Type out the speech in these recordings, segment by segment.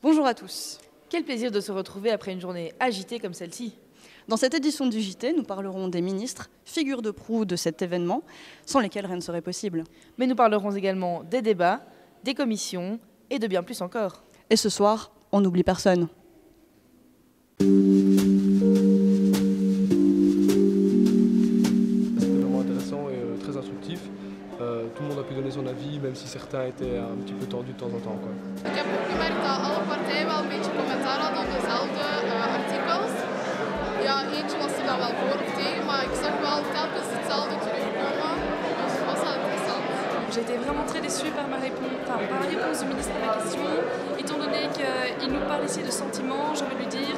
Bonjour à tous. Quel plaisir de se retrouver après une journée agitée comme celle-ci. Dans cette édition du JT, nous parlerons des ministres, figures de proue de cet événement, sans lesquels rien ne serait possible. Mais nous parlerons également des débats, des commissions et de bien plus encore. Et ce soir, on n'oublie personne. C'était vraiment intéressant et très instructif. Tout le monde a pu donner son avis, même si certains étaient un petit peu tordus de temps en temps, quoi. Ik heb ook gemerkt dat alle partijen wel een beetje commentaar hadden op dezelfde artikels. Ja, eentje was er dan wel voor of tegen, maar ik zag wel telkens hetzelfde terugkomen. Dus het was wel interessant. J'ai été vraiment très déçue par la réponse du ministre à ma question, étant donné qu'il nous parle ici de sentiments. J'ai envie de lui dire,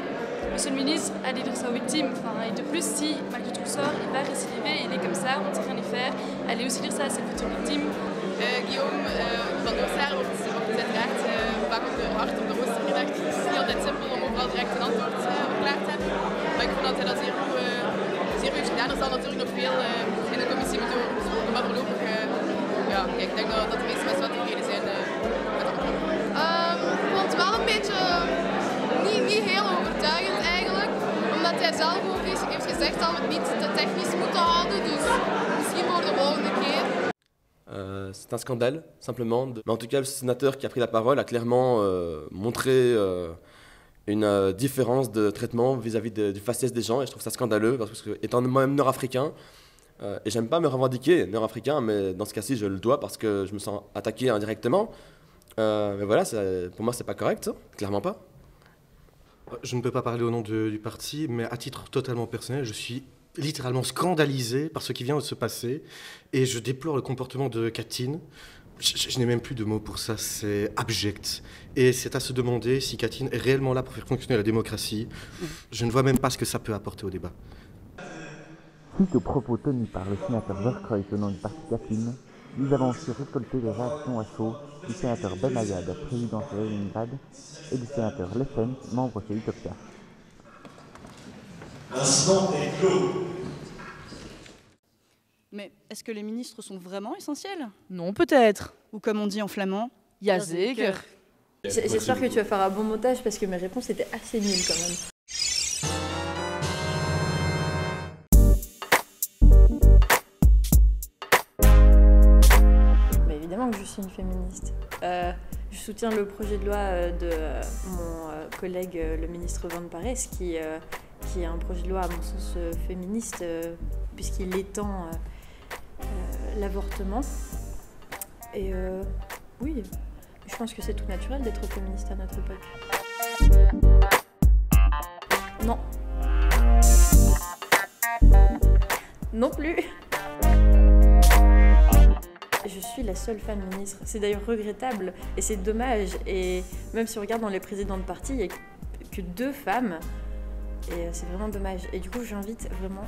monsieur le ministre, allez dire ça aux victimes. Et de plus, si malgré tout sort, il va récidiver, il est comme ça, on ne sait rien y faire, allez aussi dire ça à ses futures victimes. Guillaume van Oosterre wordt uiteraard vaak op de hart op de rooster gelegd. Het is niet altijd simpel om overal direct een antwoord klaar te hebben. Maar ik vond dat hij dat zeer goed gedaan. Er zal natuurlijk nog veel in de commissie moeten worden, maar voorlopig, kijk, ik denk dat de meeste mensen wel tevreden zijn met de antwoord. Ik vond het wel een beetje niet heel overtuigend eigenlijk, omdat hij zelf ook heeft gezegd dat we het niet te technisch moeten houden, dus misschien voor de volgende keer. C'est un scandale, simplement. Mais en tout cas, le sénateur qui a pris la parole a clairement montré une différence de traitement vis-à-vis du faciès des gens. Et je trouve ça scandaleux, parce que, étant moi-même nord-africain, et j'aime pas me revendiquer nord-africain, mais dans ce cas-ci, je le dois parce que je me sens attaqué indirectement. Mais voilà, pour moi, c'est pas correct, ça, clairement pas. Je ne peux pas parler au nom du parti, mais à titre totalement personnel, je suis littéralement scandalisé par ce qui vient de se passer et je déplore le comportement de Katine. Je n'ai même plus de mots pour ça, c'est abject. Et c'est à se demander si Katine est réellement là pour faire fonctionner la démocratie. Je ne vois même pas ce que ça peut apporter au débat. Suite aux propos tenus par le sénateur Verkreuz au nom du parti Katine, nous avons aussi récolté les réactions à chaud du sénateur Ben Ayad, président de Leningrad, et du sénateur Le Pen, membre chez Utopia. L'incident est clos. Mais est-ce que les ministres sont vraiment essentiels? Non, peut-être. Ou comme on dit en flamand, Jazeker. J'espère que tu vas faire un bon montage parce que mes réponses étaient assez nulles quand même. Mais évidemment que je suis une féministe. Je soutiens le projet de loi de mon collègue le ministre Van Parijs qui est un projet de loi à mon sens féministe puisqu'il étend l'avortement. Et oui, je pense que c'est tout naturel d'être féministe à notre époque. Non. Non plus. Je suis la seule femme ministre. C'est d'ailleurs regrettable et c'est dommage. Et même si on regarde dans les présidents de parti, il n'y a que 2 femmes. Et c'est vraiment dommage. Et du coup, j'invite vraiment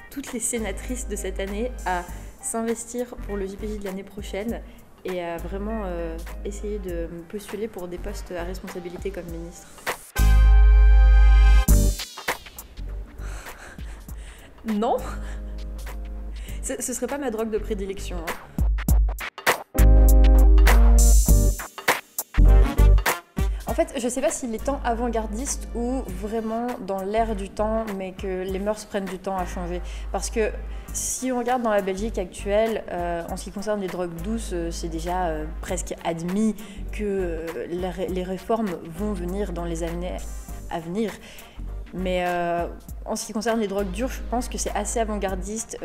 toutes les sénatrices de cette année à s'investir pour le JPJ de l'année prochaine et à vraiment essayer de me postuler pour des postes à responsabilité comme ministre. Non, ce serait pas ma drogue de prédilection. En fait, je sais pas s'il est temps avant-gardiste ou vraiment dans l'air du temps, mais que les mœurs prennent du temps à changer. Parce que si on regarde dans la Belgique actuelle, en ce qui concerne les drogues douces, c'est déjà presque admis que les réformes vont venir dans les années à venir. Mais en ce qui concerne les drogues dures, je pense que c'est assez avant-gardiste.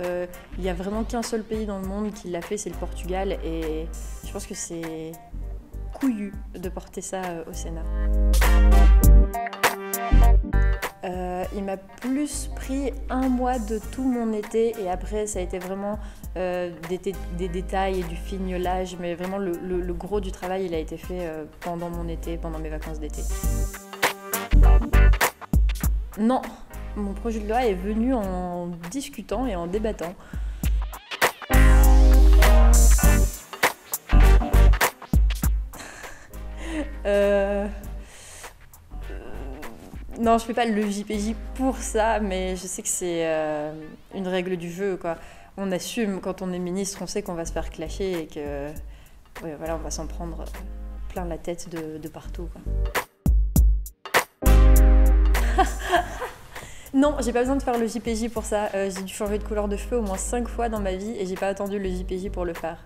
Il n'y a vraiment qu'un seul pays dans le monde qui l'a fait, c'est le Portugal. Et je pense que c'est couillu de porter ça au Sénat. Il m'a plus pris un mois de tout mon été et après ça a été vraiment des détails et du fignolage, mais vraiment le gros du travail il a été fait pendant mon été, pendant mes vacances d'été. Non, mon projet de loi est venu en discutant et en débattant. Non, je fais pas le JPJ pour ça, mais je sais que c'est une règle du jeu, quoi. On assume quand on est ministre, on sait qu'on va se faire clasher et que ouais, voilà, on va s'en prendre plein la tête de partout, quoi. Non, j'ai pas besoin de faire le JPJ pour ça. J'ai dû changer de couleur de cheveux au moins 5 fois dans ma vie et j'ai pas attendu le JPJ pour le faire.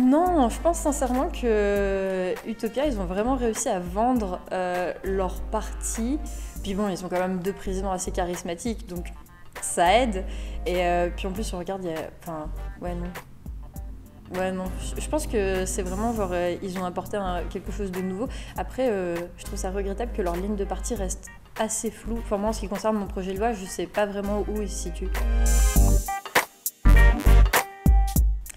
Non, je pense sincèrement que Utopia, ils ont vraiment réussi à vendre leur parti. Puis bon, ils ont quand même 2 présidents assez charismatiques, donc ça aide. Et puis en plus, on regarde, il y a... Enfin, ouais, non. Ouais, non. Je pense que c'est vraiment genre, ils ont apporté quelque chose de nouveau. Après, je trouve ça regrettable que leur ligne de parti reste assez floue. Enfin, moi, en ce qui concerne mon projet de loi, je sais pas vraiment où il se situe.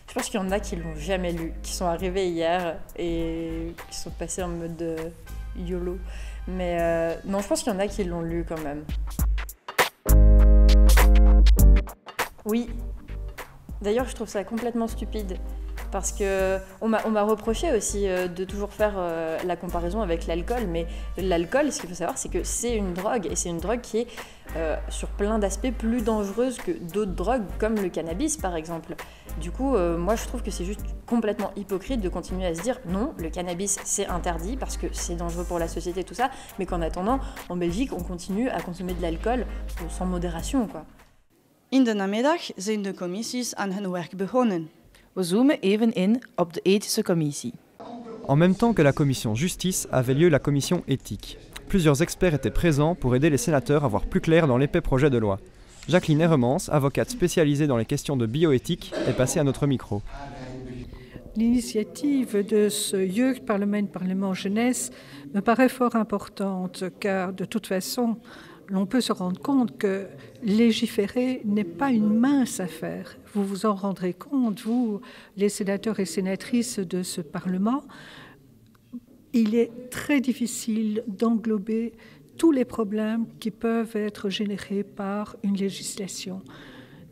Je pense qu'il y en a qui l'ont jamais lu, qui sont arrivés hier et qui sont passés en mode YOLO. Mais non, je pense qu'il y en a qui l'ont lu quand même. Oui. D'ailleurs, je trouve ça complètement stupide. Parce qu'on m'a reproché aussi de toujours faire la comparaison avec l'alcool. Mais l'alcool, ce qu'il faut savoir, c'est que c'est une drogue. Et c'est une drogue qui est, sur plein d'aspects, plus dangereuse que d'autres drogues, comme le cannabis, par exemple. Du coup, moi, je trouve que c'est juste complètement hypocrite de continuer à se dire non, le cannabis, c'est interdit parce que c'est dangereux pour la société, tout ça. Mais qu'en attendant, en Belgique, on continue à consommer de l'alcool sans modération, quoi. In de namiddag zijn de commissies aan hun werk begonnen. We zoomen even in op de ethische commissie. En même temps que la commission justice avait lieu la commission éthique. Plusieurs experts étaient présents pour aider les sénateurs à voir plus clair dans l'épais projet de loi. Jacqueline Heremans, avocate spécialisée dans les questions de bioéthique, est passée à notre micro. L'initiative de ce Jeugdparlement jeunesse me paraît fort importante car de toute façon, l'on peut se rendre compte que légiférer n'est pas une mince affaire. Vous vous en rendrez compte, vous, les sénateurs et sénatrices de ce Parlement. Il est très difficile d'englober tous les problèmes qui peuvent être générés par une législation.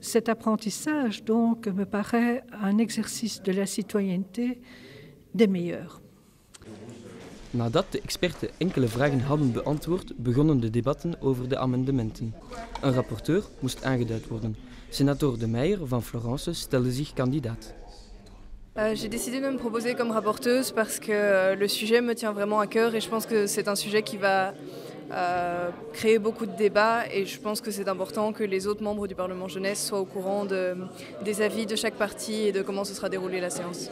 Cet apprentissage, donc, me paraît un exercice de la citoyenneté des meilleurs. Nadat de experten enkele vragen hadden beantwoord, begonnen de debatten over de amendementen. Een rapporteur moest aangeduid worden. Senator De Meijer van Florence stelde zich kandidaat. J'ai décidé de me proposer comme rapporteuse parce que le sujet me tient vraiment à cœur et je pense que c'est un sujet qui va créer beaucoup de débats et je pense que c'est important que les autres membres du Parlement jeunesse soient au courant des avis de chaque parti et de comment se sera déroulée la séance.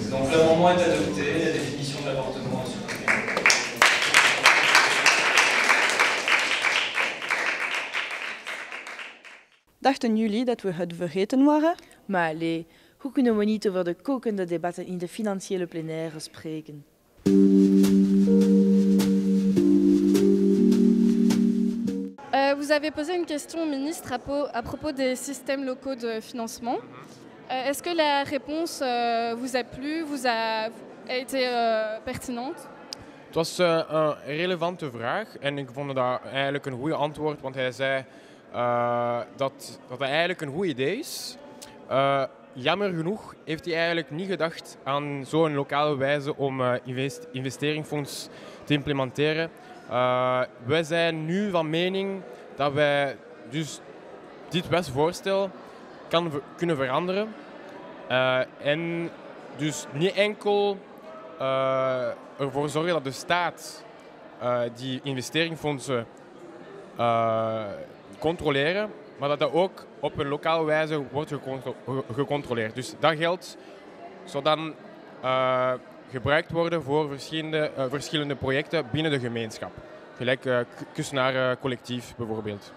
Donc l'amendement est adopté, la définition de l'avortement est supprimée. Dachten jullie dat we het vergeten waren? Maar allee, hoe kunnen we niet over de kokende debatten in de financiële plenaire spreken? Vous avez posé une question au ministre à propos des systèmes locaux de financement. Est-ce que la réponse vous a plu, a été pertinente? Het was een relevante vraag en ik vond dat eigenlijk een goede antwoord, want hij zei dat dat eigenlijk een goed idee is. Jammer genoeg heeft hij eigenlijk niet gedacht aan zo'n lokale wijze om investeringsfonds te implementeren. Wij zijn nu van mening dat wij dus dit wetsvoorstel kunnen veranderen. En dus niet enkel ervoor zorgen dat de staat die investeringsfondsen controleren, maar dat dat ook op een lokale wijze wordt gecontroleerd. Dus dat geld zou dan gebruikt worden voor verschillende projecten binnen de gemeenschap. Gelijk Kusenaar collectief bijvoorbeeld.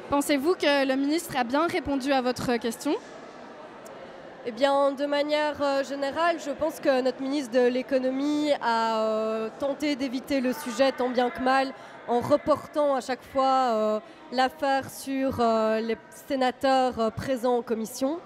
Pensez-vous que le ministre a bien répondu à votre question? Eh bien, de manière générale, je pense que notre ministre de l'économie a tenté d'éviter le sujet tant bien que mal en reportant à chaque fois l'affaire sur les sénateurs présents en commission.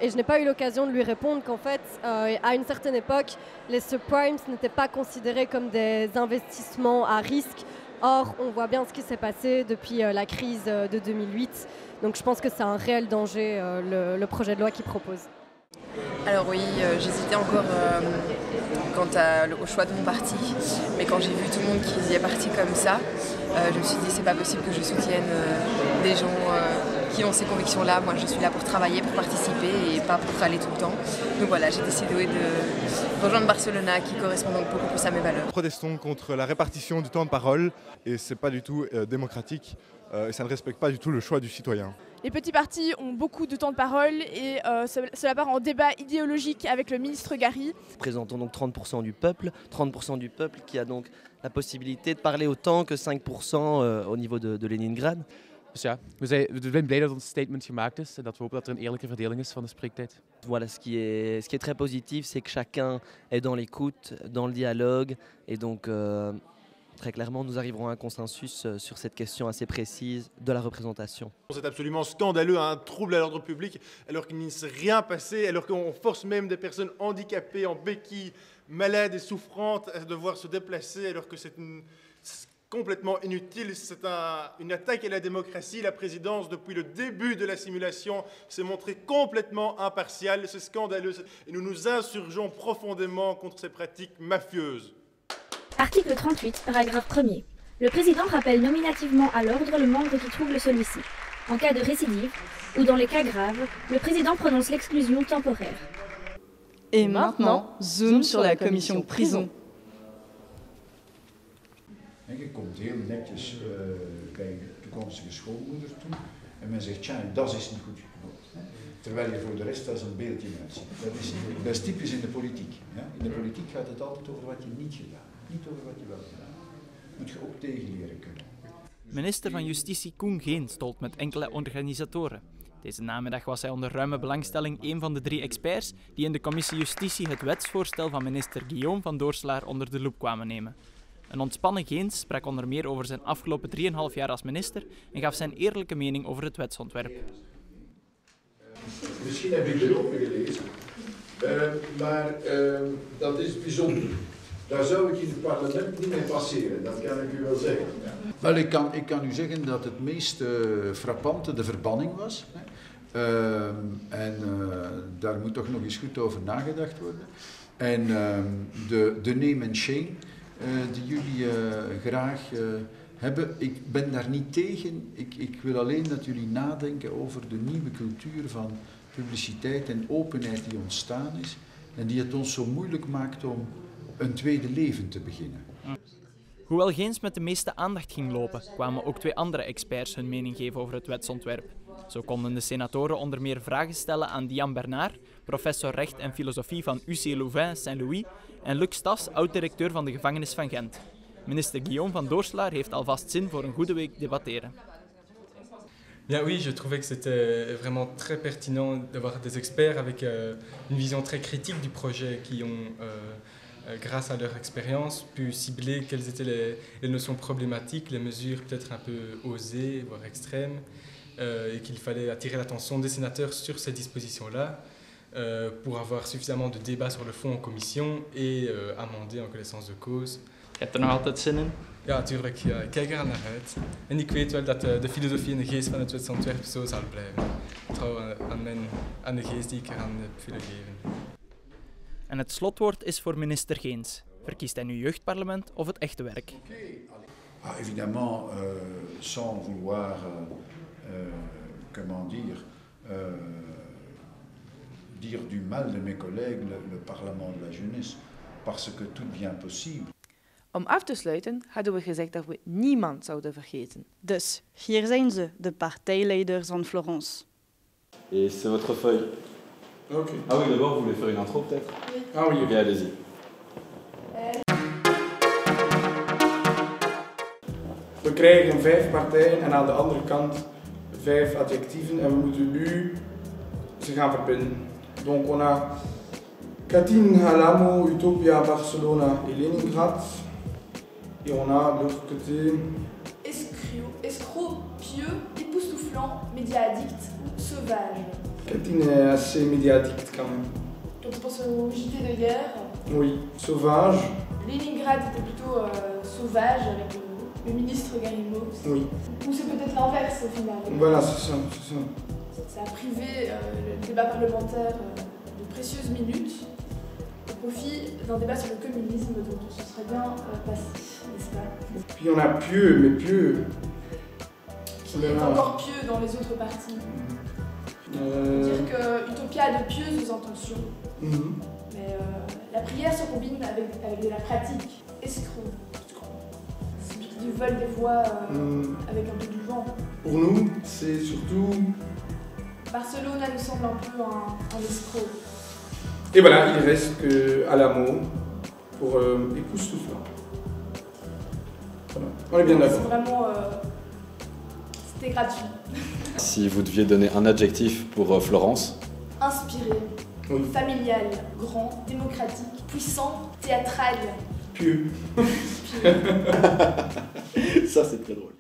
Et je n'ai pas eu l'occasion de lui répondre qu'en fait, à une certaine époque, les subprimes n'étaient pas considérés comme des investissements à risque. Or, on voit bien ce qui s'est passé depuis la crise de 2008. Donc je pense que c'est un réel danger, le projet de loi qu'il propose. Alors oui, j'hésitais encore quant au choix de mon parti, mais quand j'ai vu tout le monde qui y est parti comme ça, je me suis dit c'est pas possible que je soutienne des gens qui ont ces convictions-là. Moi, je suis là pour travailler, pour participer et pas pour râler tout le temps. Donc voilà, j'ai décidé de rejoindre Barcelona, qui correspond donc beaucoup plus à mes valeurs. Protestons contre la répartition du temps de parole et c'est pas du tout démocratique et ça ne respecte pas du tout le choix du citoyen. Les petits partis ont beaucoup de temps de parole et cela part en débat idéologique avec le ministre Gary. Nous représentons donc 30% du peuple qui a donc la possibilité de parler autant que 5% au niveau de Leningrad. Dus ja, we zijn blij dat ons statement gemaakt is en dat we hopen dat er een eerlijke verdeling is van de spreektijd. Voilà, ce qui est très positif, c'est que chacun est dans l'écoute, dans le dialogue et donc très clairement nous arriverons à un consensus sur cette question assez précise de la représentation. C'est absolument scandaleux, un trouble à l'ordre public alors qu'il ne s'est rien passé, alors qu'on force même des personnes handicapées, en béquilles, malades et souffrantes à devoir se déplacer alors que c'est complètement inutile, c'est une attaque à la démocratie. La présidence, depuis le début de la simulation, s'est montrée complètement impartiale. C'est scandaleux et nous nous insurgeons profondément contre ces pratiques mafieuses. Article 38, paragraphe 1er. Le président rappelle nominativement à l'ordre le membre qui trouble celui-ci. En cas de récidive, ou dans les cas graves, le président prononce l'exclusion temporaire. Et maintenant, zoom sur la commission prison. Je komt heel netjes bij de toekomstige schoonmoeder toe en men zegt, tja, dat is niet goed geknopt. Terwijl je voor de rest als een beeldje uitziet. Dat is typisch in de politiek. Ja? In de politiek gaat het altijd over wat je niet gedaan hebt, niet over wat je wel gedaan hebt. Moet je ook tegen leren kunnen. Minister van Justitie Koen Geens stolt met enkele organisatoren. Deze namiddag was hij onder ruime belangstelling een van de 3 experts die in de commissie Justitie het wetsvoorstel van minister Guillaume van Doorslaer onder de loep kwamen nemen. Een ontspannen Geens sprak onder meer over zijn afgelopen 3,5 jaar als minister en gaf zijn eerlijke mening over het wetsontwerp. Misschien heb ik de open gelezen, maar dat is bijzonder. Daar zou ik in het parlement niet mee passeren, dat kan ik u wel zeggen. Wel, ik kan u zeggen dat het meest frappante de verbanning was. Daar moet toch nog eens goed over nagedacht worden. En de name and shame die jullie graag hebben. Ik ben daar niet tegen. Ik wil alleen dat jullie nadenken over de nieuwe cultuur van publiciteit en openheid die ontstaan is. En die het ons zo moeilijk maakt om een tweede leven te beginnen. Hoewel Geens met de meeste aandacht ging lopen, kwamen ook 2 andere experts hun mening geven over het wetsontwerp. Zo konden de senatoren onder meer vragen stellen aan Diane Bernard, professor recht en filosofie van UC Louvain-Saint-Louis, en Luc Stas, oud-directeur van de gevangenis van Gent. Minister Guillaume van Doorslaer heeft alvast zin voor een goede week debatteren. Bien oui, je trouvais que c'était vraiment très pertinent d'avoir des experts avec une vision très critique du projet qui ont, grâce à leur expérience, pu cibler quelles étaient les notions problématiques, les mesures peut-être un peu osées, voire extrêmes, et qu'il fallait attirer l'attention des sénateurs sur ces dispositions-là pour avoir suffisamment de débats sur le fond en commission et amender en connaissance de cause. Je hebt er nog altijd zin in? Ja, natuurlijk. Ja, ik kijk er al naar uit. En ik weet wel dat de filosofie en de geest van het wetsontwerp zo zal blijven. Ik trouw aan de geest die ik eraan heb willen geven. En het slotwoord is voor minister Geens. Verkiest hij nu jeugdparlement of het echte werk? Ah, évidemment, sans vouloir, comment dire, dire du mal de mes collègues, le Parlement de la jeunesse, parce que tout devient possible. Om af te sluiten hadden we gezegd dat we niemand zouden vergeten. Dus, hier zijn ze, de partijleiders van Florence. Et c'est votre feuille. Ok. Ah oui, d'abord, vous voulez faire une intro peut-être? Oui. Ah oui. Ok, allez-y. We krijgen 5 partijen en aan de andere kant 5 adjectieven en we moeten nu ze gaan verbinden. Donc on a Katyn, Alamo, Utopia, Barcelona et Leningrad. Et on a de l'autre côté escroc, pieux, époustouflant, média addict, sauvage. Katyn est assez média addict quand même. Donc je pense au JT de guerre. Oui, sauvage. Leningrad était plutôt sauvage avec le ministre Garimov. Oui. Ou c'est peut-être l'inverse au final. Voilà, c'est ça, c'est ça. Ça a privé le débat parlementaire de précieuses minutes au profit d'un débat sur le communisme dont on se serait bien passé, n'est-ce pas? Puis on a Pieux, mais Pieux qui est encore pieux dans les autres parties. Dire que Utopia a de pieuses intentions, mais la prière se combine avec de la pratique. Escroc. Du vol des voix avec un peu du vent. Pour nous, c'est surtout... Barcelone nous semble un peu un escroc. Et voilà, il reste que Alamo pour époustouflant. Voilà. On est bien d'accord. C'est vraiment... c'était gratuit. Si vous deviez donner un adjectif pour Florence? Inspiré, familial, grand, démocratique, puissant, théâtral. Pieux. Ça, c'est très drôle.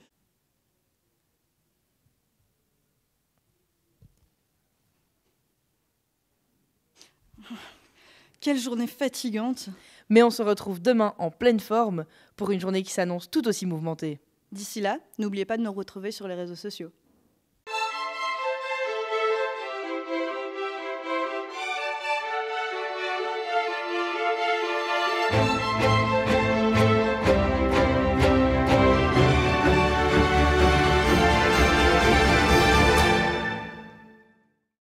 Quelle journée fatigante. Mais on se retrouve demain en pleine forme pour une journée qui s'annonce tout aussi mouvementée. D'ici là, n'oubliez pas de nous retrouver sur les réseaux sociaux.